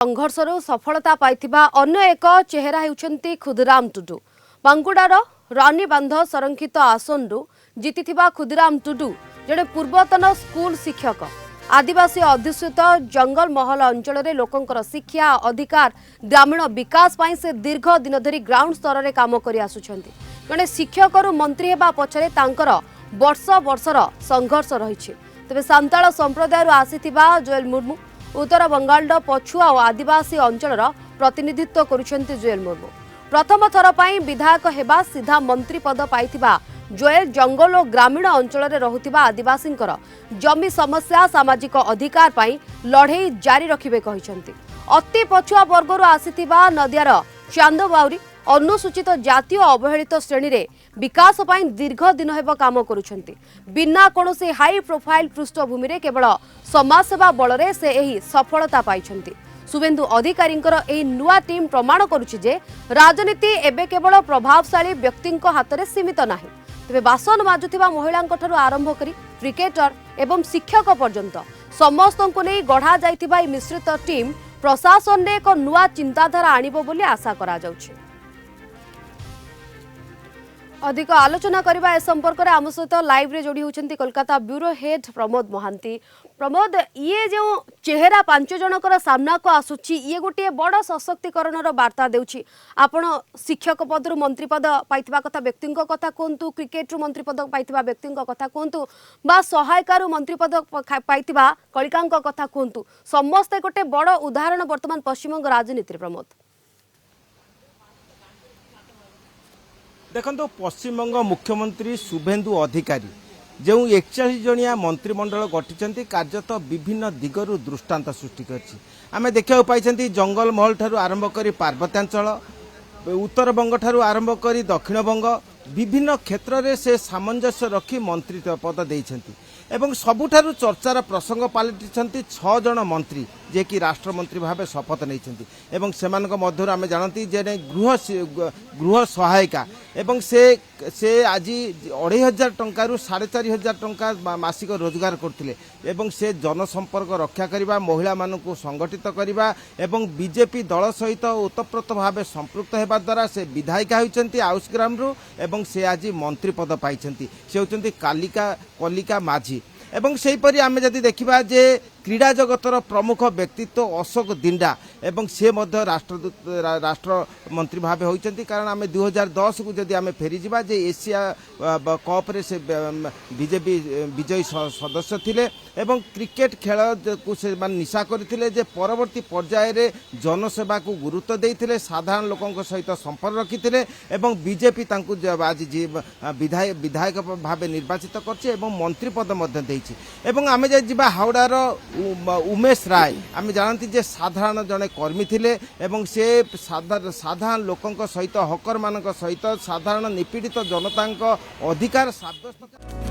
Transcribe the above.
संघर्षरू सफलता पाइथिबा अन्य एक चेहरा हेउछंती खुदराम टुडू। बांकुड़ार रानीबांध संरक्षित आसनरू जीतिथिबा खुदराम टुडू जड़े पूर्वतन स्कूल शिक्षक आदिवासी अध्युषित जंगल महल अंचल में लोकंकर शिक्षा अधिकार ग्रामीण विकास पाई से दीर्घ दिन धरी ग्राउंड स्तर में काम कर आसुछंती। जड़े शिक्षक मंत्री हेबा पछरे तांकर वर्ष वर्षर संघर्ष रही। तेज सांताल संप्रदाय आसीथिबा जोएल मुर्मू उत्तर बंगाल पछुआ और आदिवासी अंचल प्रतिनिधित्व करुछंती जोएल मुर्मू। प्रथम थर पर विधायक हेबा सीधा मंत्री पद पाइथिबा जोएल जंगल और ग्रामीण अंचल में रहुथिबा आदिवासी जमी समस्या सामाजिक अधिकार पाई लड़ई जारी रखिबे कहिसंती। अति पछुआ वर्गर आसीथिबा नदियार चांदबाउरी अनुसूचित जातीय अवहेलित श्रेणी रे विकास पाई दीर्घ दिन हेब काम करुछंती। बिना कोनोसी हाई प्रोफाइल पृष्ठभूमि रे केवल समाजसेवा बल से एही सफलता पाइछंती। शुभेन्दु अधिकारींकर एही नुआ टीम प्रमाण करुछि जे राजनीति एबे केवल प्रभावशाली व्यक्तिंक हाथ में सीमित नाही। तेबे बासन माजुथिबा महिलांक ठारू आरंभ करी क्रिकेटर एवं शिक्षक पर्यंत समस्तंको नै गढ़ा जाइथिबा ई मिश्रित टीम प्रशासन ने एक नुआ चिंताधारा आनिबो बोली आशा करा जाउछि। अधिक आलोचना करबा ए संपर्क में आम सहित लाइव रे जोड़ी होती कोलकाता ब्यूरो हेड प्रमोद महांती। प्रमोद, ये जो चेहरा 5 जनकर सामना को आसुची ये गोटे बड़ सशक्तिकरण वार्ता देउछि। आपण शिक्षक पदरु मंत्री पद पाइथिबा कथा व्यक्ति कथा कहतु, क्रिकेट मंत्री पद पाइथिबा व्यक्ति कथा कहतु बा सहायकार मंत्री पद पाइथिबा कलिका कथा कहतु, समस्ते गोटे बड़ उदाहरण वर्तमान पश्चिमबंग राजनीति। प्रमोद, देखो पश्चिमबंग मुख्यमंत्री शुभेन्दु अधिकारी जो 41 जनिया मंत्रिमंडल गठिंट कार्यत विभिन्न दिगरु दृष्टांत सृष्टि करमे देखा पाई जंगल महल ठारू आरंभ कर पार्वत्यांचल उत्तर बंग ठारू आरंभ कर दक्षिण बंग विभिन्न क्षेत्र में से सामंजस्य रखी मंत्री पद देइछंती एवं सबुठारु चर्चार प्रसंग पलटि 6 जन मंत्री जे कि राष्ट्रमंत्री भाव शपथ नहीं एवं सेमानक मध्यरु आमे जानती जे गृह सहायिका एवं से आज 2500 टंकारु 4500 टंका मासिक रोजगार करथिले एवं से जनसंपर्क रक्षा करिबा महिला मानकु संगठित करिबा एवं बीजेपी दल सहित ओतप्रोत भाव संपृक्त हेबा द्वारा से विधायिका होइचंती आउसग्राम रु एवं से आज मंत्री पद पाइचंती। से होचंती कलिका माझी एवं सेहीपरि आमे जदि देखिबा जे क्रीड़ा जगतर प्रमुख व्यक्तित्व अशोक दिंडा एवं से मध्य राष्ट्र मंत्री भाव होइचंती। कारण आमे 2010 को जदि आमे फेरी जिबा जे एशिया कप रे से बीजेपी विजयी सदस्य थिले एवं क्रिकेट खेल को से मान निशा करथिले जे परवर्ती पर्याय रे जनसेवा को गुरुत्व देइथिले, साधारण लोकंक सहित संपर्क रखिथिले एवं बीजेपी तांकु आज विधायक भाव निर्वाचित करछि एवं मंत्री पद मध्य देइछि। एवं आमे जे जिबा हावड़ार उमेश राय आमे जानती जे साधारण जने कर्मी थिले एवं से साधारण लोकंक सहित हकर मानक सहित साधारण निपीड़ित जनतांक अधिकार साब्यस्त